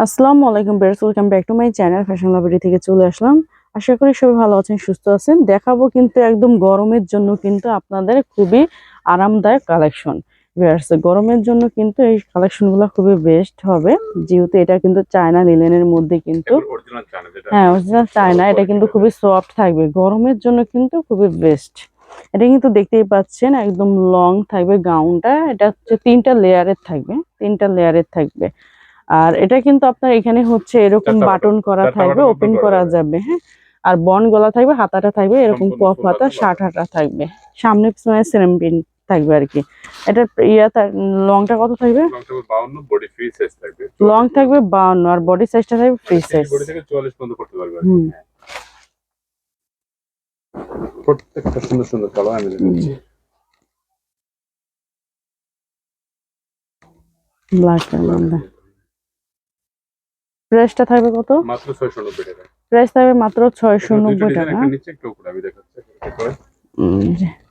আসসালামু আলাইকুম viewers, welcome back to my channel fashion লাভারি থেকে চলে আসলাম। আশা করি সবাই ভালো আছেন, সুস্থ আছেন। দেখাবো কিন্তু একদম গরমের জন্য কিন্তু আপনাদের খুবই আরামদায়ক কালেকশন। ভিউয়ার্স, গরমের জন্য কিন্তু এই কালেকশনগুলো খুবই বেস্ট হবে, যেহেতু এটা কিন্তু চায়না লিনেনের মধ্যে কিন্তু হ্যাঁ অরিজিনাল চায়না। এটা কিন্তু খুবই সফট থাকবে, গরমের জন্য কিন্তু খুবই বেস্ট। এটা কিন্তু দেখতেই পাচ্ছেন একদম লং থাকবে গাউনটা। এটা হচ্ছে তিনটা লেয়ারের থাকবে। আর এটা কিন্তু আপনার এখানে হচ্ছে এরকম বাটন করা থাকবে, ওপেন করা যাবে, হ্যাঁ। আর বন গলা থাকবে, হাতাটা থাকবে এরকম পফ হাতা, শার্ট হাতা থাকবে, সামনে পিছনে সেম প্রিন্ট থাকবে আর কি। এটা লংটা কত থাকবে? লং থাকবে 52 আর বডি সাইজটা থাকবে ফ্রি সাইজ। প্রত্যেকটা সুন্দর সুন্দর কালার আমি দেখাচ্ছি। Black colour. প্রাইসটা থাকবে কত? মাত্র 690 টাকা। প্রাইস থাকবে মাত্র 690 টাকা। নিচে একটু উপরে আমি দেখাচ্ছি।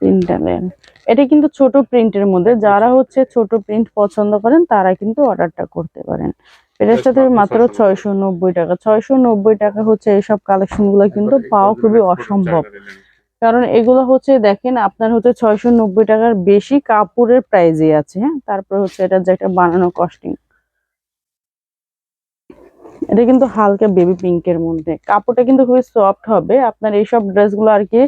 তিনটা লেন। এটা কিন্তু ছোট প্রিন্টের মধ্যে, যারা হচ্ছে ছোট প্রিন্ট পছন্দ করেন তারা কিন্তু অর্ডারটা করতে পারেন। প্রাইসটা থাকবে মাত্র 690 টাকা। 690 টাকা হচ্ছে এইসব কালেকশন গুলো কিন্তু পাওয়া খুবই অসম্ভব। কারণ এগুলো হচ্ছে দেখেন আপনার হচ্ছে 690 টাকার বেশি কাপড়ের প্রাইজে আছে, হ্যাঁ। তারপর হচ্ছে এটা যে একটা বানানো কস্টিং। এটা কিন্তু হালকা বেবি পিঙ্কের মধ্যে, কাপড়টা কিন্তু খুবই সফট হবে। আপনার এইসব ড্রেসগুলো আর কি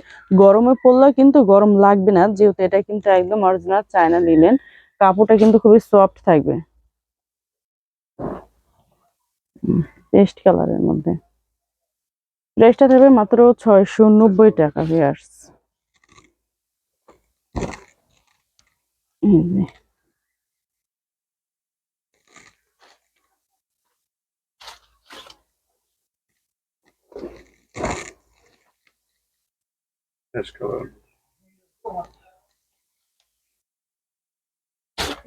গরমে পরলে কিন্তু গরম লাগবে না, যেহেতু এটা কিন্তু একদম অরিজিনাল চায়না লিনেন। কাপড়টা কিন্তু খুবই সফট থাকবে, পেস্ট কালারের মধ্যে। ড্রেসটা থাকবে মাত্র 690 টাকা ভিউয়ার্স। অ্যাশ কালার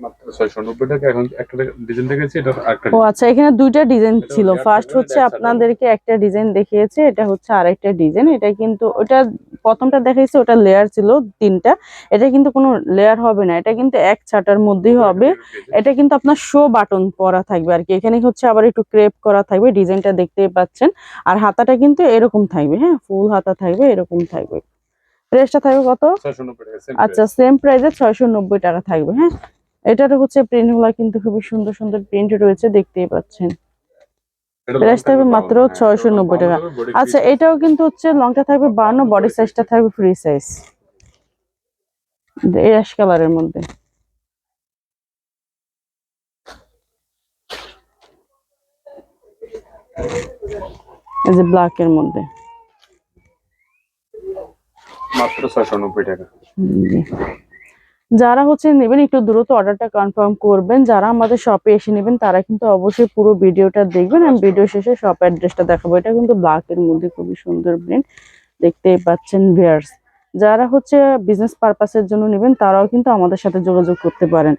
মাত্র 690 টাকা। এখন একটা ডিজাইন দেখাচ্ছি, এটা আরেকটা। ও আচ্ছা, এখানে দুইটা ডিজাইন ছিল। ফার্স্ট হচ্ছে আপনাদেরকে একটা ডিজাইন দেখিয়েছে, এটা হচ্ছে আরেকটা ডিজাইন। এটা কিন্তু ওটা প্রথমটা দেখাইছে, ওটা লেয়ার ছিল তিনটা। এটা কিন্তু কোনো লেয়ার হবে না, এটা কিন্তু এক ছাটার মধ্যেই হবে। এটা কিন্তু আপনার শো বাটন পরা থাকবে আর কি। এখানে হচ্ছে আবার একটু ক্রেপ করা থাকবে, ডিজাইনটা দেখতেই পাচ্ছেন। আর হাতাটা কিন্তু এরকম থাকবে, হ্যাঁ, ফুল হাতা থাকবে, এরকম থাকবে। প্রাইসটা থাকবে কত? 690 টাকা। আচ্ছা, সেম প্রাইসে 690 টাকা থাকবে, হ্যাঁ। এটারও হচ্ছে প্রিন্ট গুলা কিন্তু খুবই সুন্দর সুন্দর প্রিন্ট রয়েছে, দেখতেই পাচ্ছেন। প্রাইস থাকবে মাত্র 690 টাকা। আচ্ছা, এটাও কিন্তু হচ্ছে লংটা থাকবে 52, বডি সাইজটা থাকবে ফ্রি সাইজ, অ্যাশ কালারের মধ্যে। এই যে ব্ল্যাক এর মধ্যে মাত্র 690 টাকা। যারা হচ্ছে নেবেন একটু দ্রুত অর্ডারটা কনফার্ম করবেন। যারা আমাদের শপে এসে নেবেন তারা কিন্তু অবশ্যই পুরো ভিডিওটা দেখবেন। আমি ভিডিও শেষে শপ অ্যাড্রেসটা দেখাবো। এটা কিন্তু ব্ল্যাক এর মধ্যে খুবই সুন্দর প্রিন্ট, দেখতেই পাচ্ছেন ভিউয়ার্স। যারা হচ্ছে বিজনেস পারপাসের জন্য নেবেন তারাও কিন্তু আমাদের সাথে যোগাযোগ করতে পারেন।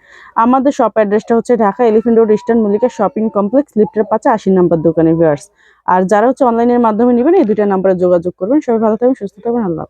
আমাদের শপ অ্যাড্রেসটা হচ্ছে Dhaka elephant road, eastern Mallika shopping complex, লিফটের 5 80 নাম্বার দোকানে ভিউয়ার্স। আর যারা হচ্ছে অনলাইনের মাধ্যমে নেবেন এই দুইটা নাম্বারে যোগাযোগ করবেন। সবাই ভালো থাকবেন, সুস্থ থাকবেন, আল্লাহ।